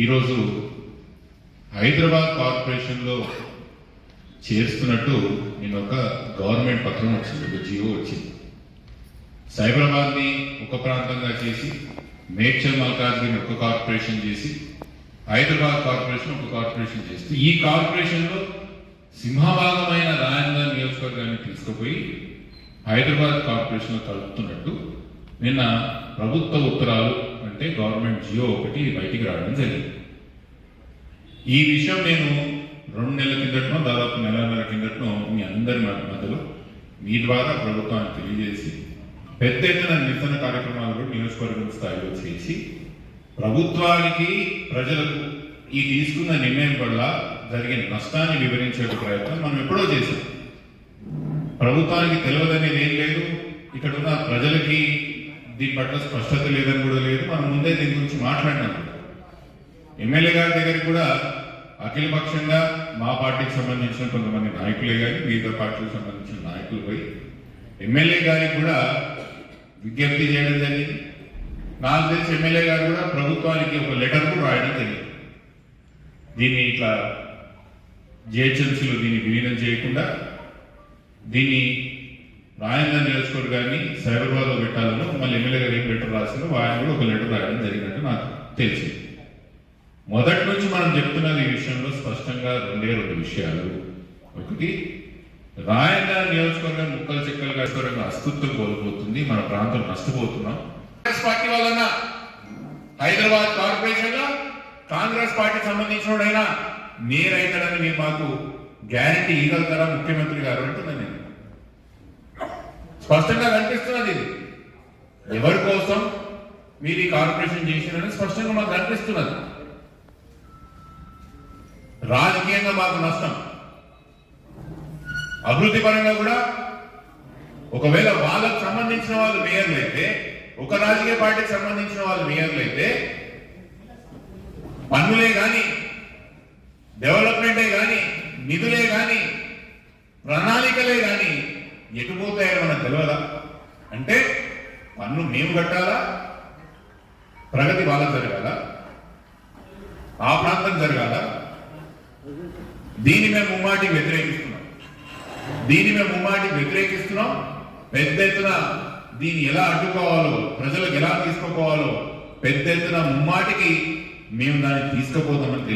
ఈరోజు హైదరాబాద్ కార్పొరేషన్లో చేరుస్తున్నట్టు నేను ఒక గవర్నమెంట్ పత్రం వచ్చింది, ఒక జియో వచ్చింది. సైబరాబాద్ని ఒక ప్రాంతంగా చేసి, మేడ్చల్ మల్కాజ్గిరిని ఒక కార్పొరేషన్ చేసి, హైదరాబాద్ కార్పొరేషన్ ఒక కార్పొరేషన్ చేస్తూ ఈ కార్పొరేషన్లో సింహభాగమైన రాయన్న నియోజకవర్గాన్ని తీసుకుపోయి హైదరాబాద్ కార్పొరేషన్లో కలుపుతున్నట్టు నిన్న ప్రభుత్వ ఉత్తరాలు అంటే గవర్నమెంట్ జియో ఒకటి బయటికి రావడం జరిగింది. ఈ విషయం నేను 2 నెలల కిందటనో దాదాపు నెలన్నర కిందటనో మీ అందరి మధ్యలో మీ ద్వారా ప్రభుత్వాన్ని తెలియజేసి పెద్ద ఎత్తున నిరసన కార్యక్రమాలు కూడా నియోజకవర్గం స్థాయిలో చేసి ప్రభుత్వానికి ప్రజలకు ఈ తీసుకున్న నిర్ణయం వల్ల జరిగిన నష్టాన్ని వివరించే ప్రయత్నం మనం ఎప్పుడో చేశాం. ప్రభుత్వానికి తెలియదనేది ఏం లేదు, ఇక్కడ ఉన్న ప్రజలకి దీని పట్ల స్పష్టత లేదని కూడా లేదు. మనం ముందే దీని గురించి మాట్లాడినాం. ఎమ్మెల్యే గారి దగ్గరికి కూడా అఖిలపక్షంగా మా పార్టీకి సంబంధించిన కొంతమంది నాయకులే కానీ వివిధ పార్టీలకు సంబంధించిన నాయకులు పోయి ఎమ్మెల్యే గారికి కూడా విజ్ఞప్తి చేయడం జరిగింది. నాకు తెలిసి ఎమ్మెల్యే గారు కూడా ప్రభుత్వానికి ఒక లెటర్ కూడా రాయడం జరిగింది. దీన్ని ఇట్లా జిహెచ్ఎంసీలో దీన్ని విలీనం చేయకుండా దీన్ని రాయన్న నియోజకవర్గాన్ని సైబరాబాద్లో పెట్టాలను మళ్ళీ ఎమ్మెల్యే గారు ఏం లెటర్ రాసిందో ఆయన కూడా ఒక లెటర్ రాయడం జరిగినట్టు నాకు తెలిసింది. మొదటి నుంచి మనం చెప్తున్నది ఈ విషయంలో స్పష్టంగా 2 విషయాలు. ఒకటి, రాయన్న నియోజకవర్గం ముక్కలు చెక్కలుగా అస్తిత్వం కోల్పోతుంది, మన ప్రాంతం నష్టపోతున్నాం. కాంగ్రెస్ పార్టీ వలన హైదరాబాద్ కార్పొరేషన్ లో కాంగ్రెస్ పార్టీకి సంబంధించినోడైనా నేరైతాడని మీరు మాకు గ్యారంటీ ఇవ్వగలుగుతారా ముఖ్యమంత్రి గారు అంటున్నాను నేను. స్పష్టంగా కనిపిస్తున్నది ఇది ఎవరి కోసం మీరు ఈ కార్పొరేషన్ చేసినని స్పష్టంగా మాకు కనిపిస్తున్నది. రాజకీయంగా మాకు నష్టం, అభివృద్ధి పరంగా కూడా. ఒకవేళ వాళ్ళకు సంబంధించిన వాళ్ళు మేయర్లు అయితే, ఒక రాజకీయ పార్టీకి సంబంధించిన వాళ్ళు మేయర్లు అయితే పన్నులే కానీ, డెవలప్మెంటే కానీ, నిధులే కానీ, ప్రణాళికలే కానీ ఎటుపోతాయని మనకు తెలియదా? అంటే పన్ను మేము కట్టాలా, ప్రగతి వాళ్ళకు జరగాల, ఆ ప్రాంతం జరగాల. దీన్ని మేము ముమ్మాటికి వ్యతిరేకిస్తున్నాం. పెద్ద ఎత్తున దీన్ని ఎలా అడ్డుకోవాలో, ప్రజలకు ఎలా తీసుకుపోవాలో పెద్ద ఎత్తున ముమ్మాటికి మేము దాన్ని తీసుకుపోతామని